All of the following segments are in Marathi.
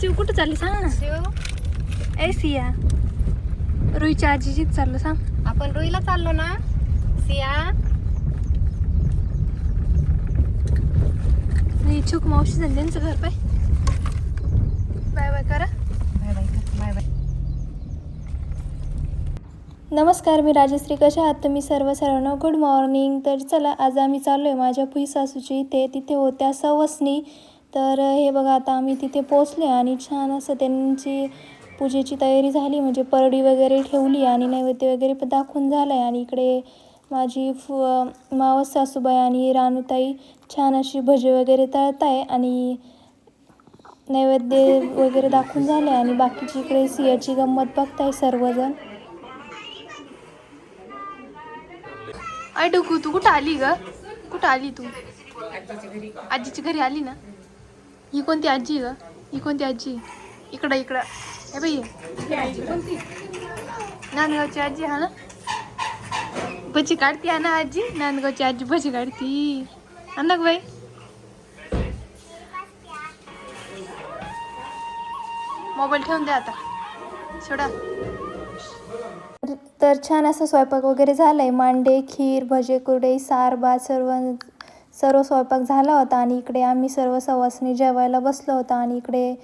शिव कुठं चालली सांग ना. शिव ए सिया, रुईच्या आजीचीच चाललो सांग. आपण रुईला चाललो ना. सिया इच्छुक मावशी झाली त्यांचं घर पाय. बाय बाय करा. Bye bye bye bye. नमस्कार, मी राजश्री. कशा आहात तुम्ही सर्वांना गुड मॉर्निंग. तर चला, आज आम्ही चाललो आहे माझ्या पुई सासूची तिथे होत्या सवसनी. तर हे बघा, आता आम्ही तिथे पोचले आणि छान असं त्यांची पूजेची तयारी झाली. म्हणजे परडी वगैरे ठेवली आणि नैवेद्य वगैरे पण दाखवून झालं आहे. आणि इकडे माझी मावस सासूबाई आणि रानूताई छान अशी भजी वगैरे तळत आहे आणि नैवेद्य वगैरे दाखवून झाले. आणि बाकीची इकडे सियाची गंमत बघताय सर्वजण. डुकू, तू कुठं आली ग? कुठं आली तू? आजीच्या घरी आली ना. ही कोणती आजी ग? ही कोणती आजी? इकडं इकडं हे बाई, नांदगावची आजी. हा ना, भजी काढती. हा ना आजी, नांदगावची आजी भजी काढती. हा ना बाई. मोबाईल ठेवून द्या आता, सोडा. तर छान असा स्वयंपाक वगैरे झाला आहे. मांडे, खीर, भजे, कुरडई, सार भात सर्व स्वयंपाक झाला होता. आणि इकडे आम्ही सर्व सवासणी जेवायला बसलो होतो. आणि इकडे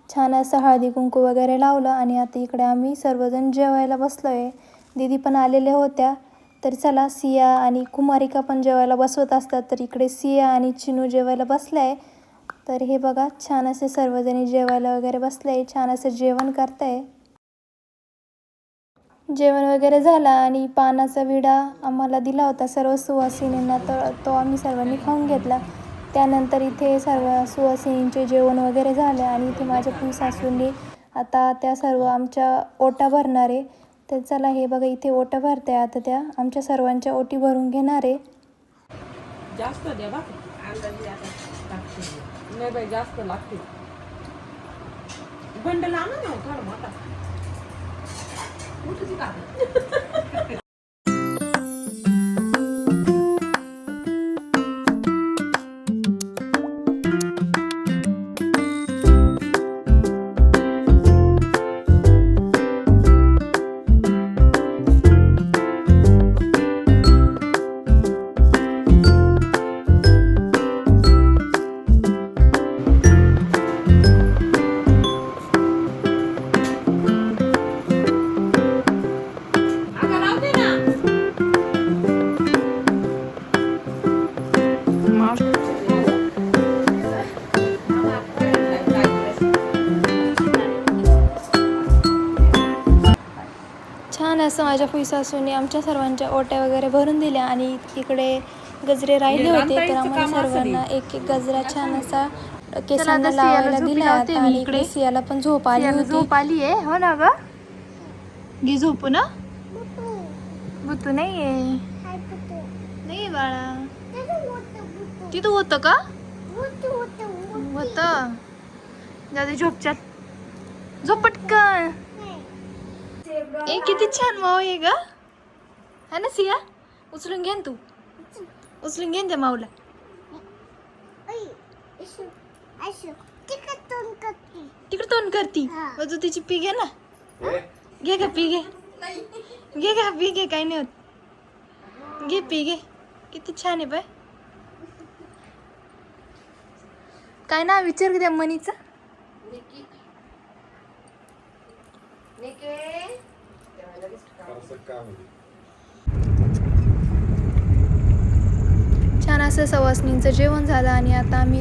छान असं हळदी कुंकू वगैरे लावलं. आणि आता इकडे आम्ही सर्वजण जेवायला बसलो आहे. दीदी पण आलेल्या होत्या. तर चला, सिया आणि कुमारिका पण जेवायला बसवत असतात. तर इकडे सिया आणि चिनू जेवायला बसले आहे. तर हे बघा, छान असे सर्वजणी जेवायला वगैरे बसले आहे. छान असं जेवण करताय. जेवण वगैरे झालं आणि पानाचा विडा आम्हाला दिला होता सर्व सुवासिनींना. तर तो आम्ही सर्वांनी खाऊन घेतला. त्यानंतर इथे सर्व सुवासिनींचे जेवण वगैरे झाले. आणि इथे माझ्या पुई सासूंनी आता त्या सर्व आमच्या ओटा भरणार आहे. तर चला, हे बघा, इथे ओटा भरते. आता त्या आमच्या सर्वांच्या ओटी भरून घेणार आहे. जास्त द्या बा, नाही बाई, जास्त लागते. बंडल आणा ना थोडा मोठा. मोठीची कागद. छान असं माझ्या पुई सासूने आमच्या सर्वांच्या ओट्या वगैरे भरून दिल्या. आणि इकडे गजरे राहिले होते. तर आम्हाला सर्वांना एक एक गजरा छान असा केसांना लावायला दिला. आणि इकडे सियाला पण झोप आली होती. झोप आली आहे. हो ना ग, घे झोपू ना. बुतू नाही आहे. नाही बाळा, तिथं होतं का? होतं. जाऊ झोपच्यात. झोप पटकन. ए, किती छान माव आहे ग. है ना सिया? उचलून घे ना तू. उचलून घे ना त्या माऊला. तिकडे तोंड करती. तू तिची पी घे ना. घे का पी घे. घे का पी घे, काही नाही होत. घे पी घे. किती छान आहे बाय. काय ना विचार त्या मनीचं. छान असं सवासणींचं जेवण झालं. आणि आता आम्ही